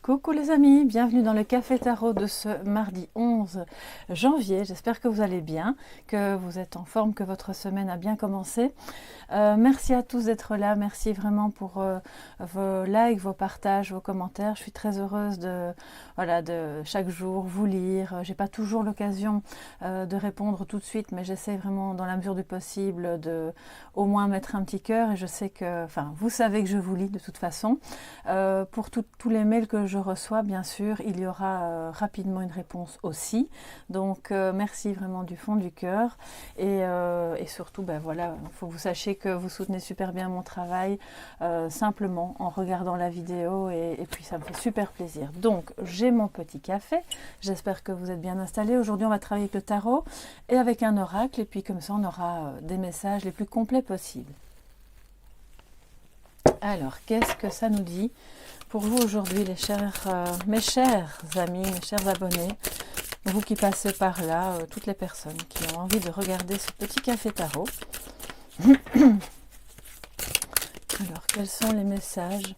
Coucou les amis, bienvenue dans le Café Tarot de ce mardi 11 janvier. J'espère que vous allez bien, que vous êtes en forme, que votre semaine a bien commencé. Merci à tous d'être là, merci vraiment pour vos likes, vos partages, vos commentaires. Je suis très heureuse de chaque jour vous lire. J'ai pas toujours l'occasion de répondre tout de suite, mais j'essaie vraiment dans la mesure du possible de au moins mettre un petit cœur. Et je sais que, vous savez que je vous lis de toute façon. Pour tous les mails que je reçois, bien sûr, il y aura rapidement une réponse aussi. Donc merci vraiment du fond du cœur. Et surtout, il faut que vous sachiez que vous soutenez super bien mon travail simplement en regardant la vidéo et puis ça me fait super plaisir. Donc j'ai mon petit café, j'espère que vous êtes bien installés. Aujourd'hui on va travailler avec le tarot et avec un oracle et puis comme ça on aura des messages les plus complets possibles. Alors qu'est-ce que ça nous dit pour vous aujourd'hui mes chers amis, mes chers abonnés, vous qui passez par là, toutes les personnes qui ont envie de regarder ce petit café tarot. Alors, quels sont les messages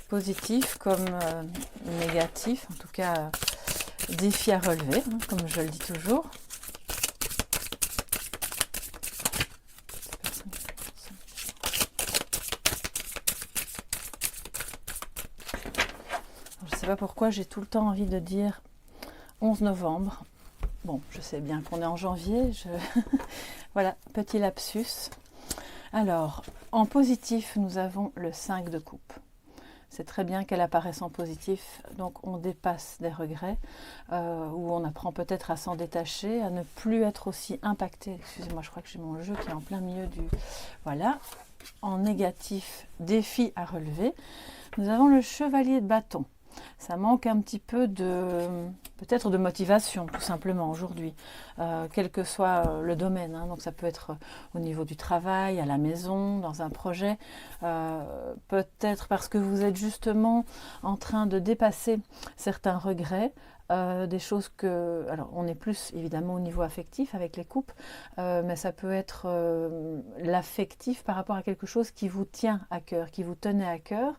positifs comme négatifs, en tout cas défis à relever, comme je le dis toujours. Alors, je ne sais pas pourquoi j'ai tout le temps envie de dire 11 novembre. Bon, je sais bien qu'on est en janvier. Voilà, petit lapsus. Alors, en positif, nous avons le 5 de coupe. C'est très bien qu'elle apparaisse en positif, donc on dépasse des regrets, ou on apprend peut-être à s'en détacher, à ne plus être aussi impacté. Excusez-moi, je crois que j'ai mon jeu qui est en plein milieu du... Voilà. En négatif, défi à relever. Nous avons le chevalier de bâton. Ça manque un petit peu peut-être de motivation tout simplement aujourd'hui, quel que soit le domaine, donc ça peut être au niveau du travail, à la maison, dans un projet, peut-être parce que vous êtes justement en train de dépasser certains regrets, des choses alors on est plus évidemment au niveau affectif avec les couples, mais ça peut être l'affectif par rapport à quelque chose qui vous tient à cœur, qui vous tenait à cœur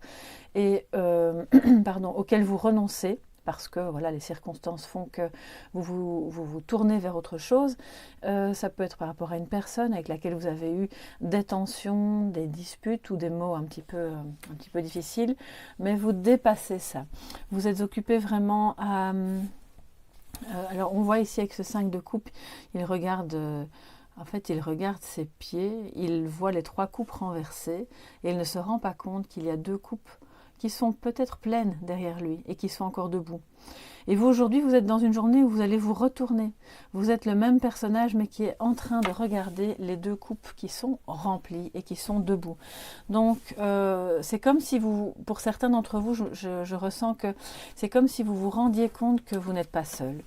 et auquel vous renoncez parce que voilà, les circonstances font que vous tournez vers autre chose. Ça peut être par rapport à une personne avec laquelle vous avez eu des tensions, des disputes ou des mots un petit peu difficiles, mais vous dépassez ça. Vous êtes occupé vraiment à... alors on voit ici avec ce 5 de coupe, il regarde... il regarde ses pieds, il voit les 3 coupes renversées et il ne se rend pas compte qu'il y a 2 coupes qui sont peut-être pleines derrière lui et qui sont encore debout. Et vous, aujourd'hui, vous êtes dans une journée où vous allez vous retourner. Vous êtes le même personnage, mais qui est en train de regarder les 2 coupes qui sont remplies et qui sont debout. Donc, c'est comme si vous, pour certains d'entre vous, je ressens que c'est comme si vous vous rendiez compte que vous n'êtes pas seul.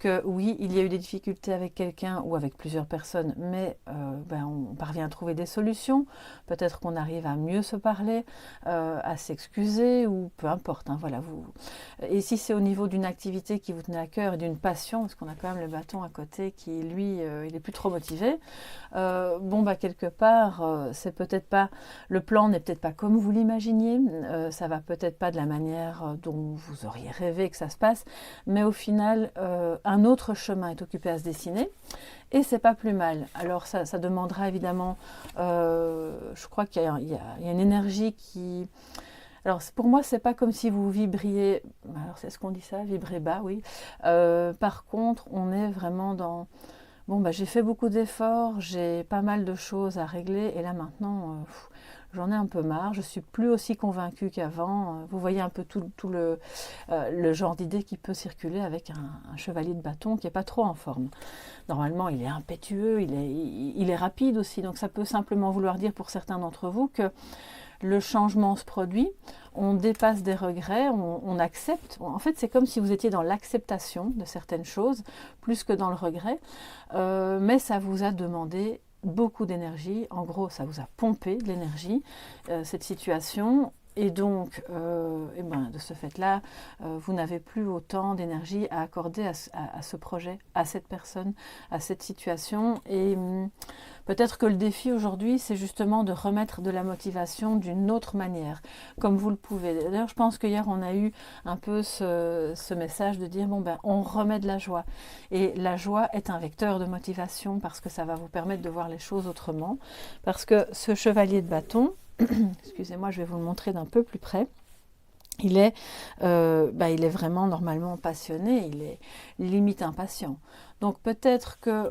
Que oui, il y a eu des difficultés avec quelqu'un ou avec plusieurs personnes, mais on parvient à trouver des solutions. Peut-être qu'on arrive à mieux se parler, à s'excuser ou peu importe. Et si c'est au niveau d'une activité qui vous tenait à cœur et d'une passion, parce qu'on a quand même le bâton à côté qui, lui, il est plus trop motivé, quelque part, c'est peut-être pas, le plan n'est peut-être pas comme vous l'imaginiez, ça va peut-être pas de la manière dont vous auriez rêvé que ça se passe, mais au final, un autre chemin est occupé à se dessiner et c'est pas plus mal. Alors ça demandera évidemment, je crois qu'il y a une énergie qui... Alors pour moi c'est pas comme si vous vibriez, alors c'est ce qu'on dit ça, vibrer bas, oui. Par contre on est vraiment dans... j'ai fait beaucoup d'efforts, j'ai pas mal de choses à régler et là maintenant... j'en ai un peu marre, je suis plus aussi convaincue qu'avant. Vous voyez un peu tout le genre d'idée qui peut circuler avec un chevalier de bâton qui n'est pas trop en forme. Normalement, il est impétueux, il est rapide aussi, donc ça peut simplement vouloir dire pour certains d'entre vous que le changement se produit, on dépasse des regrets, on accepte. En fait, c'est comme si vous étiez dans l'acceptation de certaines choses, plus que dans le regret, mais ça vous a demandé beaucoup d'énergie. En gros, ça vous a pompé de l'énergie, cette situation. Et donc, de ce fait-là, vous n'avez plus autant d'énergie à accorder à ce projet, à cette personne, à cette situation. Et peut-être que le défi aujourd'hui, c'est justement de remettre de la motivation d'une autre manière, comme vous le pouvez. D'ailleurs, je pense qu'hier, on a eu un peu ce message de dire, on remet de la joie. Et la joie est un vecteur de motivation parce que ça va vous permettre de voir les choses autrement. Parce que ce chevalier de bâton, excusez-moi, je vais vous le montrer d'un peu plus près. Il est vraiment normalement passionné, il est limite impatient. Donc peut-être que,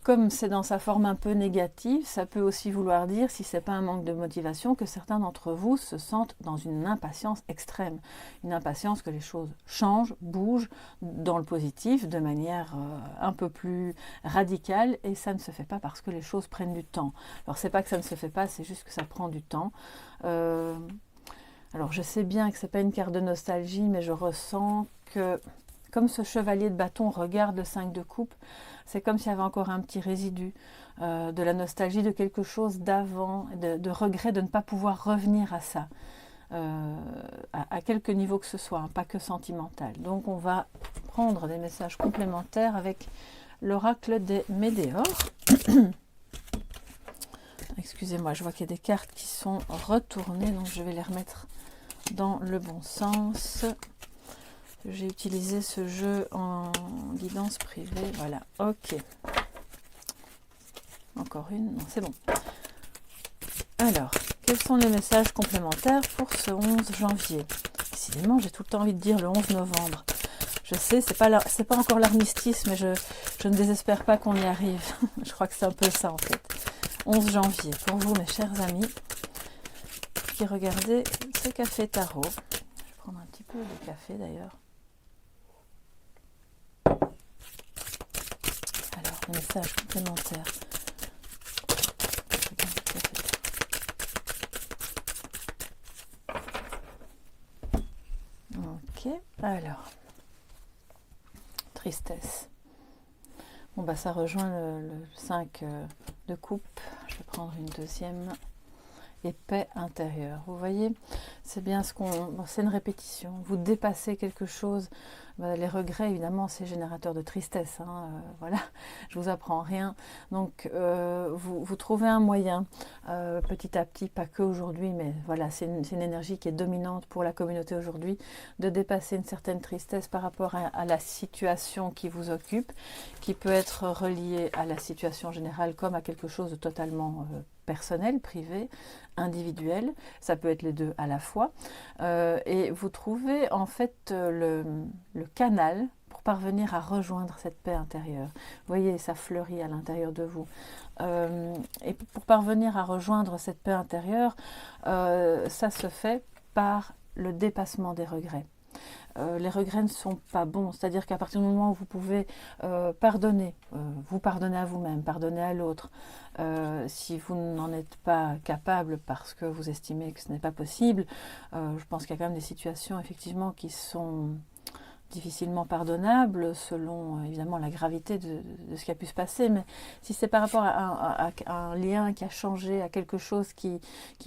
comme c'est dans sa forme un peu négative, ça peut aussi vouloir dire, si ce n'est pas un manque de motivation, que certains d'entre vous se sentent dans une impatience extrême. Une impatience que les choses changent, bougent dans le positif, de manière un peu plus radicale, et ça ne se fait pas parce que les choses prennent du temps. Alors c'est pas que ça ne se fait pas, c'est juste que ça prend du temps. Alors je sais bien que ce n'est pas une carte de nostalgie, mais je ressens que, comme ce chevalier de bâton regarde le 5 de coupe, c'est comme s'il y avait encore un petit résidu de la nostalgie, de quelque chose d'avant, de regret de ne pas pouvoir revenir à ça, à quelque niveau que ce soit, hein, pas que sentimental. Donc on va prendre des messages complémentaires avec l'oracle des Médéors. Excusez-moi, je vois qu'il y a des cartes qui sont retournées, donc je vais les remettre dans le bon sens. J'ai utilisé ce jeu en guidance privée. Voilà, ok. Encore une, non, c'est bon. Alors, quels sont les messages complémentaires pour ce 11 janvier? Décidément, j'ai tout le temps envie de dire le 11 novembre. Je sais, c'est pas encore l'armistice, mais je ne désespère pas qu'on y arrive. Je crois que c'est un peu ça, en fait. 11 janvier, pour vous, mes chers amis, qui regardez ce café tarot. Je vais prendre un petit peu de café, d'ailleurs. Alors, les messages complémentaires. Ok, alors. Tristesse. Bon, ça rejoint le 5 de coupe. Je vais prendre une deuxième. Et paix intérieure. Vous voyez, c'est bien c'est une répétition. Vous dépassez quelque chose. Les regrets, évidemment, c'est générateur de tristesse. Voilà, je vous apprends rien. Donc, vous trouvez un moyen, petit à petit, pas que aujourd'hui, mais voilà, c'est une énergie qui est dominante pour la communauté aujourd'hui, de dépasser une certaine tristesse par rapport à la situation qui vous occupe, qui peut être reliée à la situation générale comme à quelque chose de totalement personnel, privé, individuel, ça peut être les deux à la fois, et vous trouvez en fait le canal pour parvenir à rejoindre cette paix intérieure. Vous voyez, ça fleurit à l'intérieur de vous. Et pour parvenir à rejoindre cette paix intérieure, ça se fait par le dépassement des regrets. Les regrets ne sont pas bons, c'est-à-dire qu'à partir du moment où vous pouvez pardonner, vous pardonnez à vous-même, pardonner à l'autre, si vous n'en êtes pas capable parce que vous estimez que ce n'est pas possible, je pense qu'il y a quand même des situations effectivement qui sont difficilement pardonnable selon évidemment la gravité de ce qui a pu se passer, mais si c'est par rapport à un lien qui a changé, à quelque chose qui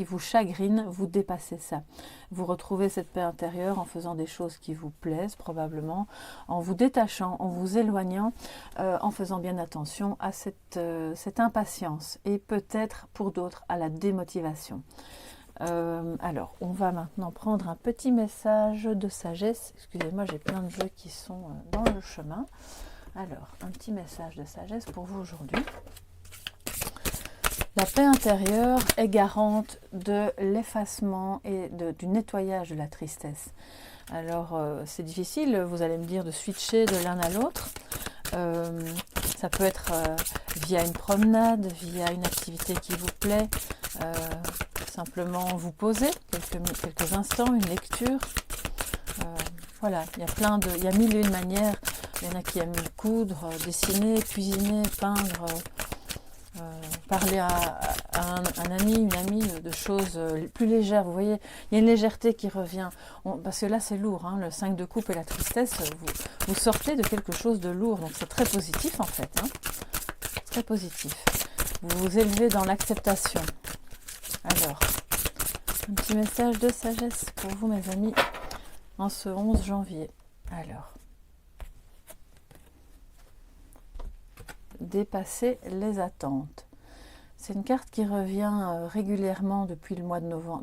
vous chagrine, vous dépassez ça. Vous retrouvez cette paix intérieure en faisant des choses qui vous plaisent probablement, en vous détachant, en vous éloignant, en faisant bien attention à cette impatience et peut-être pour d'autres à la démotivation. Alors, on va maintenant prendre un petit message de sagesse. Excusez-moi, j'ai plein de jeux qui sont dans le chemin. Alors, un petit message de sagesse pour vous aujourd'hui. La paix intérieure est garante de l'effacement et du nettoyage de la tristesse. Alors, c'est difficile, vous allez me dire, de switcher de l'un à l'autre. Ça peut être via une promenade, via une activité qui vous plaît, simplement vous poser quelques instants, une lecture. Voilà, il y a mille et une manières. Il y en a qui aiment coudre, dessiner, cuisiner, peindre, parler à un ami, une amie de choses plus légères. Vous voyez, il y a une légèreté qui revient. Parce que là, c'est lourd, hein, le 5 de coupe et la tristesse, vous sortez de quelque chose de lourd. Donc, c'est très positif, en fait. Hein, très positif. Vous vous élevez dans l'acceptation. Alors, Un petit message de sagesse pour vous, mes amis, en ce 11 janvier. Alors, dépasser les attentes. C'est une carte qui revient régulièrement depuis le mois de novembre,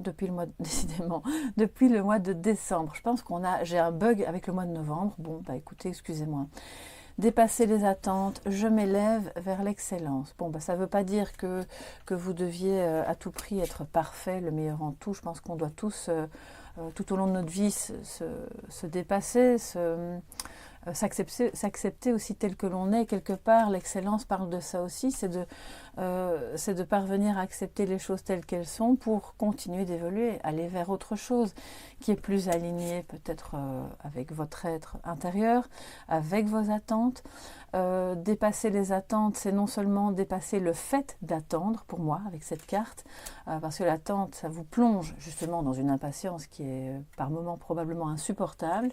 décidément, depuis le mois de décembre. Je pense j'ai un bug avec le mois de novembre. Bon, bah écoutez, excusez-moi. Dépasser les attentes, je m'élève vers l'excellence. Bon, bah, ça ne veut pas dire que vous deviez à tout prix être parfait, le meilleur en tout. Je pense qu'on doit tous, tout au long de notre vie, se dépasser, s'accepter aussi tel que l'on est. Quelque part, l'excellence parle de ça aussi, c'est de parvenir à accepter les choses telles qu'elles sont pour continuer d'évoluer, aller vers autre chose qui est plus aligné peut-être avec votre être intérieur, avec vos attentes. Dépasser les attentes, c'est non seulement dépasser le fait d'attendre, pour moi, avec cette carte, parce que l'attente, ça vous plonge justement dans une impatience qui est par moments probablement insupportable,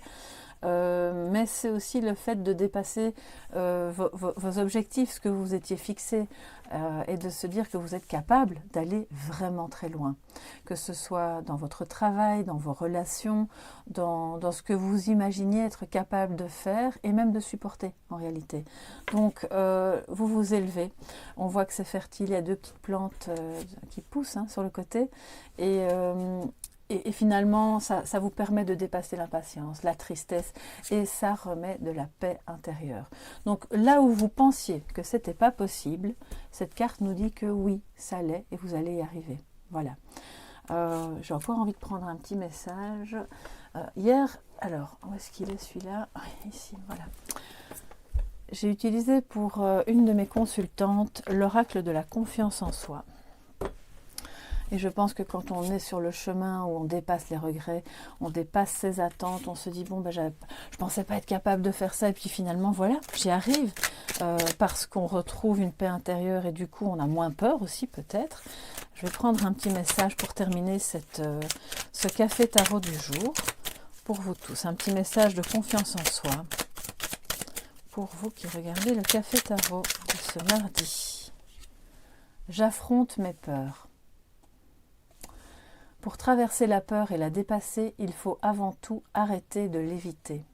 mais c'est aussi le fait de dépasser vos objectifs, ce que vous étiez fixés, et de se dire que vous êtes capable d'aller vraiment très loin, que ce soit dans votre travail, dans vos relations, dans ce que vous imaginiez être capable de faire et même de supporter en réalité. Donc vous vous élevez, on voit que c'est fertile, il y a 2 petites plantes qui poussent sur le côté, et finalement, ça vous permet de dépasser l'impatience, la tristesse, et ça remet de la paix intérieure. Donc là où vous pensiez que ce n'était pas possible, cette carte nous dit que oui, ça l'est, et vous allez y arriver. Voilà. J'ai encore envie de prendre un petit message. Hier, alors, où est-ce qu'il est celui-là? Ici, voilà. J'ai utilisé pour une de mes consultantes l'oracle de la confiance en soi. Et je pense que quand on est sur le chemin où on dépasse les regrets, on dépasse ses attentes, on se dit bon, je pensais pas être capable de faire ça, et puis finalement voilà, j'y arrive, parce qu'on retrouve une paix intérieure et du coup on a moins peur aussi peut-être. Je vais prendre un petit message pour terminer ce café tarot du jour, pour vous tous, un petit message de confiance en soi, pour vous qui regardez le café tarot de ce mardi. J'affronte mes peurs. Pour traverser la peur et la dépasser, il faut avant tout arrêter de l'éviter.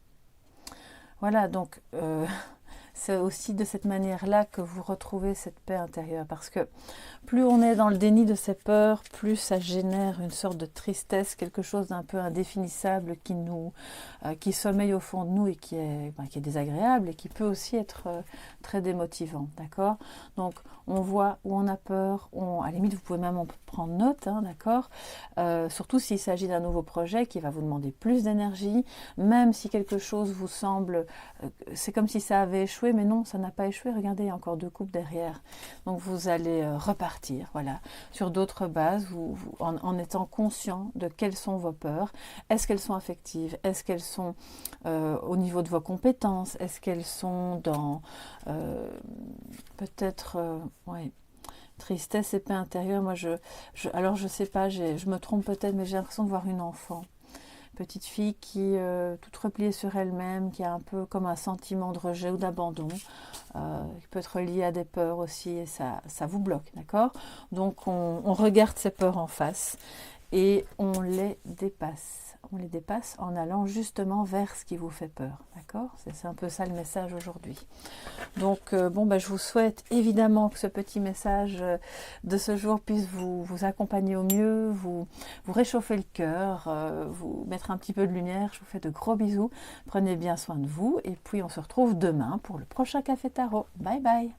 Voilà, donc c'est aussi de cette manière-là que vous retrouvez cette paix intérieure. Parce que plus on est dans le déni de ses peurs, plus ça génère une sorte de tristesse, quelque chose d'un peu indéfinissable qui sommeille au fond de nous et qui est désagréable et qui peut aussi être très démotivant. D'accord ? Donc on voit où on a peur, à la limite vous pouvez même en prendre note, d'accord ? Surtout s'il s'agit d'un nouveau projet qui va vous demander plus d'énergie, même si quelque chose vous semble, c'est comme si ça avait échoué, mais non, ça n'a pas échoué, regardez, il y a encore 2 coupes derrière. Donc vous allez repartir, voilà, sur d'autres bases, en étant conscient de quelles sont vos peurs. Est-ce qu'elles sont affectives? Est-ce qu'elles sont au niveau de vos compétences? Est-ce qu'elles sont dans peut-être tristesse et paix intérieure? Moi, alors je sais pas, je me trompe peut-être, mais j'ai l'impression de voir une enfant. Petite fille qui toute repliée sur elle-même, qui a un peu comme un sentiment de rejet ou d'abandon, qui peut être lié à des peurs aussi, et ça vous bloque, d'accord? Donc on regarde ces peurs en face et on les dépasse. On les dépasse en allant justement vers ce qui vous fait peur, d'accord? C'est un peu ça le message aujourd'hui. Donc je vous souhaite évidemment que ce petit message de ce jour puisse vous accompagner au mieux, vous réchauffer le cœur, vous mettre un petit peu de lumière. Je vous fais de gros bisous, prenez bien soin de vous et puis on se retrouve demain pour le prochain Café Tarot. Bye bye.